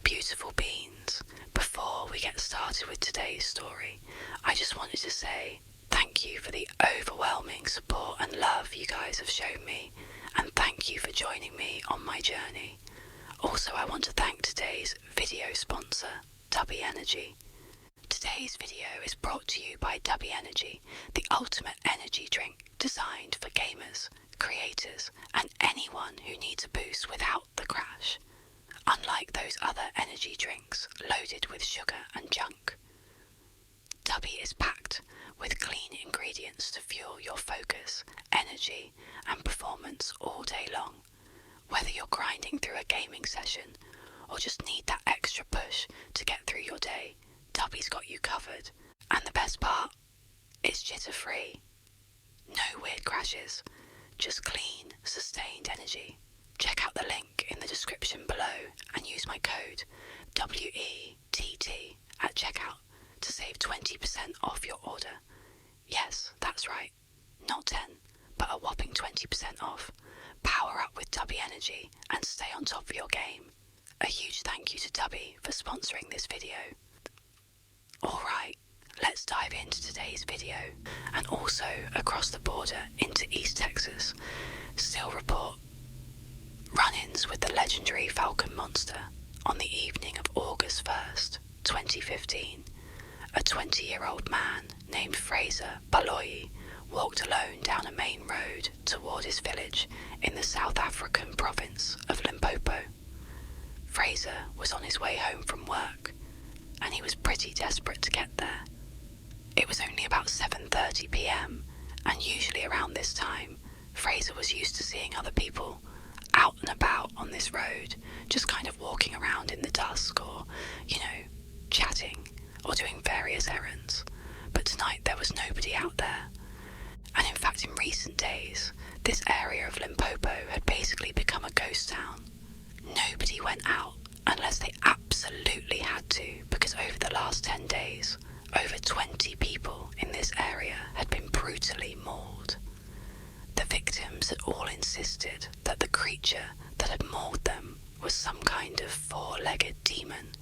beautiful beings. Before we get started with today's story, I just wanted to say thank you for the overwhelming support and love you guys have shown me, and thank you for joining me on my journey. Also, I want to thank today's video sponsor, Tubby Energy. Today's video is brought to you by Tubby Energy, the ultimate energy drink designed for gamers, creators, and anyone who needs a boost without the crash. Unlike those other energy drinks loaded with sugar and junk, Tubby is packed with clean ingredients to fuel your focus, energy, and performance all day long. Whether you're grinding through a gaming session or just need that extra push to get through your day, Tubby's got you covered. And the best part, it's jitter-free. No weird crashes, just clean, sustained energy. Check out the link in the description below and use my code WETT at checkout to save 20% off your order. Yes, that's right. Not 10, but a whopping 20% off. Power up with Tubby Energy and stay on top of your game. A huge thank you to Tubby for sponsoring this video. Alright, let's dive into today's video, and also across the border into East Texas. Still report run-ins with the legendary Falcon Monster on the evening of August 1st, 2015. A 20-year-old man named Fraser Baloyi walked alone down a main road toward his village in the South African province of Limpopo. Fraser was on his way home from work, and he was pretty desperate to get there. It was only about 7:30 p.m, and usually around this time, Fraser was used to seeing other people out and about on this road, just kind of walking around in the dusk or, chatting or doing various errands. But tonight there was nobody out there. And in fact, in recent days, this area of Limpopo had basically become a ghost town. Nobody went out unless they absolutely had to, because over the last 10 days, over 20 people in this area had been brutally mauled. The victims had all insisted that the creature that had mauled them was some kind of four-legged demon,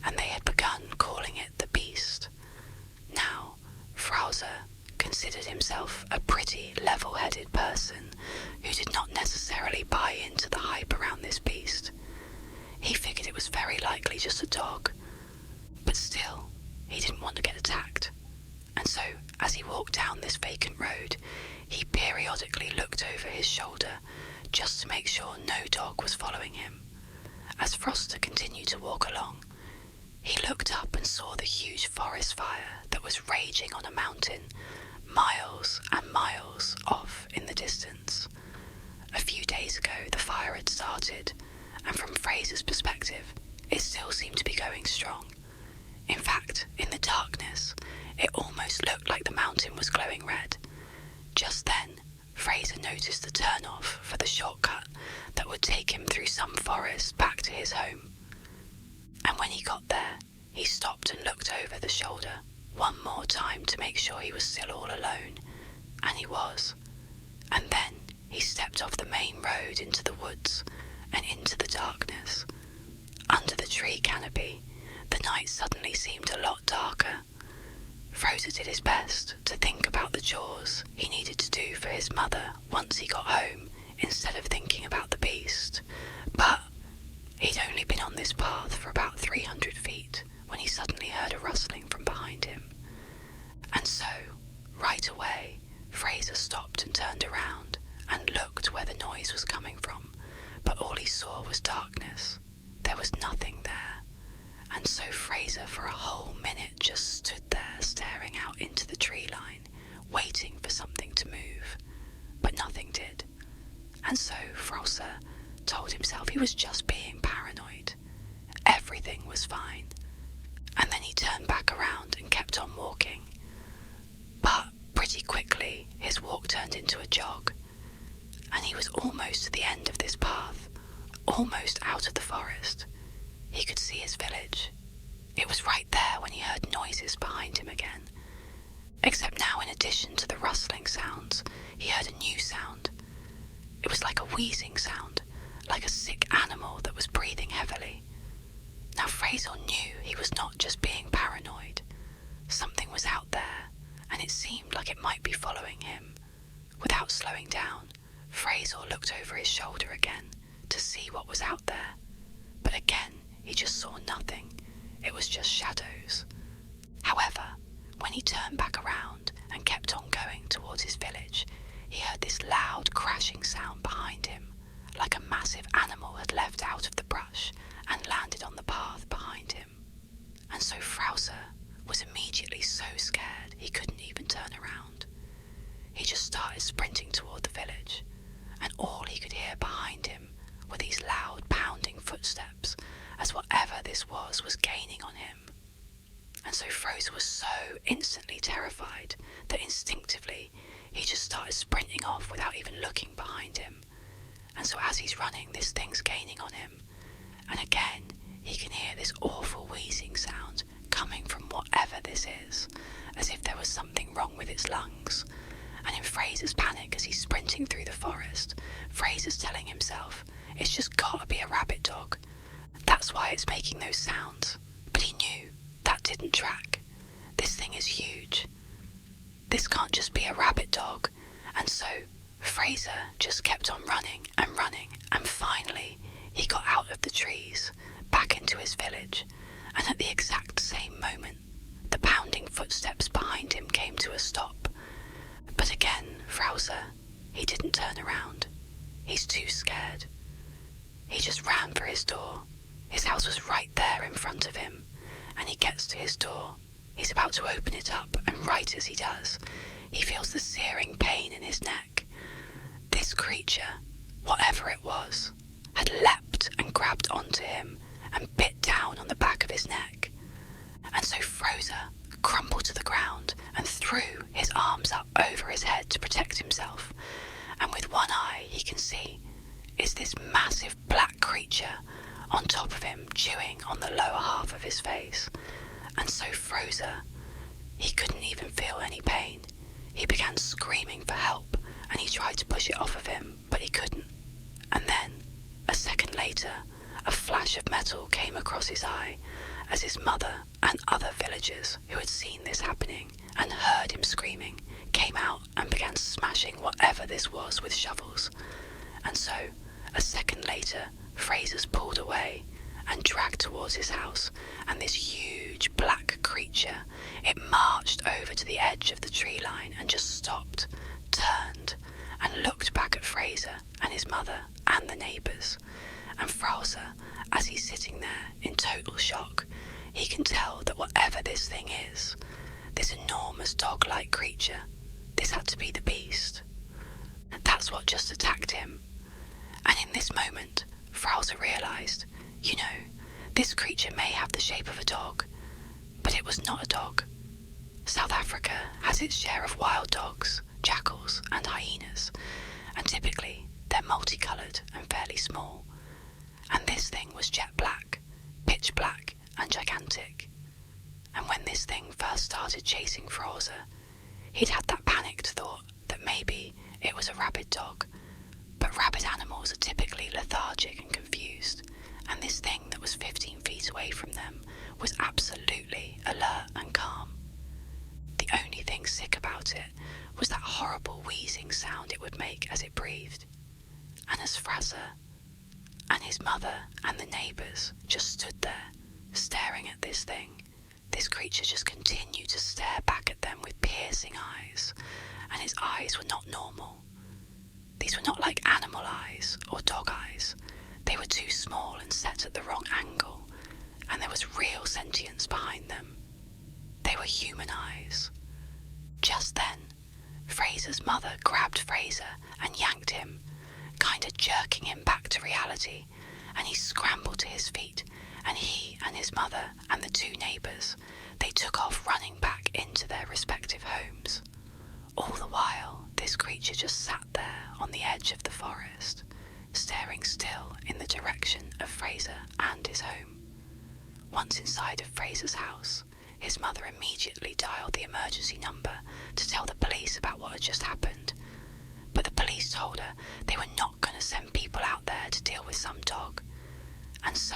and they had begun calling it the Beast. Now, Frauser considered himself a pretty level-headed person who did not necessarily buy into the hype around this beast. He figured it was very likely just a dog, but still, he didn't want to get attacked. And so, as he walked down this vacant road, he periodically looked over his shoulder just to make sure no dog was following him. As Froster continued to walk along, he looked up and saw the huge forest fire that was raging on a mountain, miles and miles off in the distance. A few days ago, the fire had started, and from Fraser's perspective, it still seemed to be going strong. In fact, in the darkness, it almost looked like the mountain was glowing red. Just then, Fraser noticed the turn-off for the shortcut that would take him through some forest back to his home. And when he got there, he stopped and looked over the shoulder one more time to make sure he was still all alone, and he was. And then he stepped off the main road into the woods and into the darkness. Under the tree canopy, the night suddenly seemed a lot darker. Fraser did his best to think about the chores he needed to do for his mother once he got home, instead of thinking about the beast. But he'd only been on this path for about 300 feet when he suddenly heard a rustling from behind him. And so, right away, Fraser stopped and turned around and looked where the noise was coming from, but all he saw was darkness. There was nothing there. And so Fraser for a whole minute just stood there staring out into the tree line, waiting for something to move. But nothing did. And so Fraser told himself he was just being paranoid. Everything was fine. And then he turned back around and kept on walking. But pretty quickly his walk turned into a jog, and he was almost to the end of this path, almost out of the forest. He could see his village. It was right there when he heard noises behind him again. Except now, in addition to the rustling sounds, he heard a new sound. It was like a wheezing sound, like a sick animal that was breathing heavily. Now Fraser knew he was not just being paranoid. Something was out there, and it seemed like it might be following him. Without slowing down, Fraser looked over his shoulder again to see what was out there. But again, he just saw nothing. It was just shadows. However, when he turned back around and kept on going towards his village, he heard this loud crashing sound behind him, like a massive animal had leapt out of the brush and landed on the path behind him. And so Frowser was immediately so scared he couldn't even turn around. He just started sprinting toward the village, and all he could hear behind him were these loud pounding footsteps as whatever this was gaining on him. And so Frowser was so instantly terrified that instinctively he just started sprinting off without even looking behind him. And so as he's running, this thing's gaining on him. And again, he can hear this awful wheezing sound coming from whatever this is, as if there was something wrong with its lungs. And in Fraser's panic as he's sprinting through the forest, Fraser's telling himself, it's just gotta be a rabbit dog. That's why it's making those sounds. But he knew that didn't track. This thing is huge. This can't just be a rabbit dog. And so Fraser just kept on running, and finally he got out of the trees, back into his village, and at the exact same moment, the pounding footsteps behind him came to a stop. But again, Frowser, he didn't turn around. He's too scared. He just ran for his door. His house was right there in front of him, and he gets to his door. He's about to open it up, and right as he does, he feels the searing pain in his neck. This creature, whatever it was, had leapt and grabbed onto him and bit down on the back of his neck. And so Frowser crumpled to the ground and threw his arms up over his head to protect himself. And with one eye he can see is this massive black creature on top of him, chewing on the lower half of his face. And so Frowser, he couldn't even feel any pain. He began screaming for help, and he tried to push it off of him, but he couldn't. And then, a second later, a flash of metal came across his eye as his mother and other villagers who had seen this happening and heard him screaming came out and began smashing whatever this was with shovels. And so, a second later, Fraser's pulled away and dragged towards his house, and this huge black creature, it marched over to the edge of the tree line and just stopped, turned, and looked back at Fraser and his mother and the neighbours. And Frowser, as he's sitting there in total shock, he can tell that whatever this thing is, this enormous dog-like creature, this had to be the beast. That's what just attacked him. And in this moment, Frowser realised, this creature may have the shape of a dog, but it was not a dog. South Africa has its share of wild dogs, jackals and hyenas, and typically they're multicoloured and fairly small. And this thing was jet black, pitch black and gigantic. And when this thing first started chasing Frowser, he'd had that panicked thought that maybe it was a rabid dog. But rabid animals are typically lethargic and confused, and this thing that was 15 feet away from them was absolutely alert and calm. The only thing sick about it was that horrible wheezing sound it would make as it breathed. And as Frowser and his mother and the neighbours just stood there, staring at this thing, this creature just continued to stare back at them with piercing eyes, and his eyes were not normal. These were not like animal eyes or dog eyes. They were too small and set at the wrong angle, and there was real sentience behind them. They were human eyes. Just then, Fraser's mother grabbed Fraser and yanked him, kinda jerking him back to reality, and he scrambled to his feet, and he and his mother and the two neighbours, they took off running back into their respective homes. All the while, this creature just sat there on the edge of the forest, staring still in the direction of Fraser and his home. Once inside of Fraser's house, his mother immediately dialed the emergency number to tell the police about what had just happened. But the police told her they were not going to send people out there to deal with some dog. And so,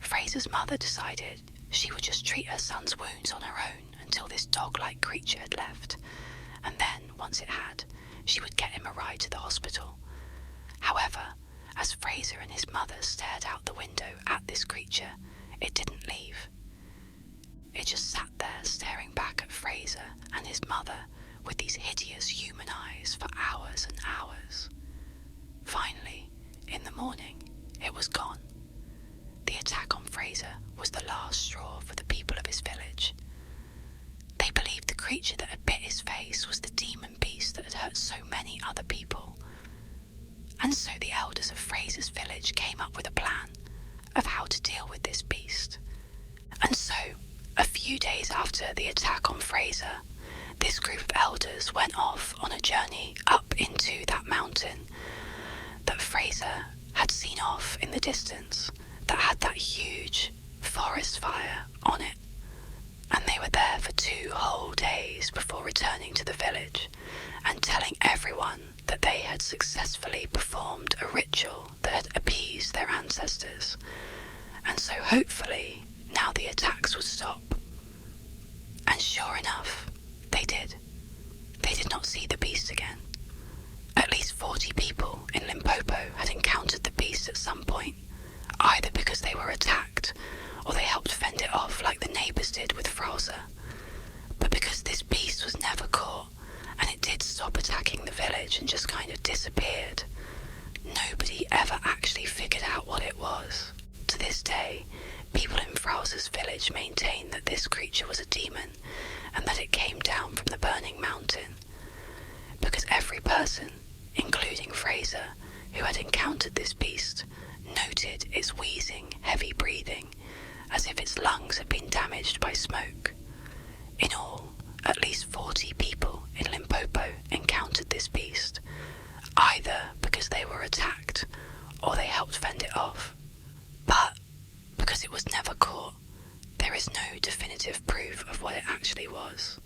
Fraser's mother decided she would just treat her son's wounds on her own until this dog-like creature had left, and then, once it had, she would get him a ride to the hospital. However, as Fraser and his mother stared out the window at this creature, it didn't leave. It just sat there staring back at Fraser and his mother with these hideous human eyes for hours and hours. Finally, in the morning, it was gone. The attack on Fraser was the last straw for the people of his village. They believed the creature that had bit his face was the demon beast that had hurt so many other people. And so the elders of Fraser's village came up with a plan of how to deal with this beast. And so, a few days after the attack on Fraser, this group of elders went off on a journey up into that mountain that Fraser had seen off in the distance that had that huge forest fire on it. And they were there for 2 whole days before returning to the village and telling everyone that they had successfully performed a ritual that had appeased their ancestors. And so hopefully now the attacks would stop. And sure enough, they did. They did not see the beast again. At least 40 people in Limpopo had encountered the beast at some point, either because they were attacked or they helped fend it off like the neighbours did with Fraser. But because this beast was never caught and it did stop attacking the village and just kind of disappeared, nobody ever actually figured out what it was. To this day, people in Fraser's village maintain that this creature was a demon and that it came down from the burning mountain. Because every person, including Fraser, who had encountered this beast, noted its wheezing, heavy breathing, as if its lungs had been damaged by smoke. In all, at least 40 people in Limpopo encountered this beast, either because they were attacked or they helped fend it off. But because it was never caught, there is no definitive proof of what it actually was.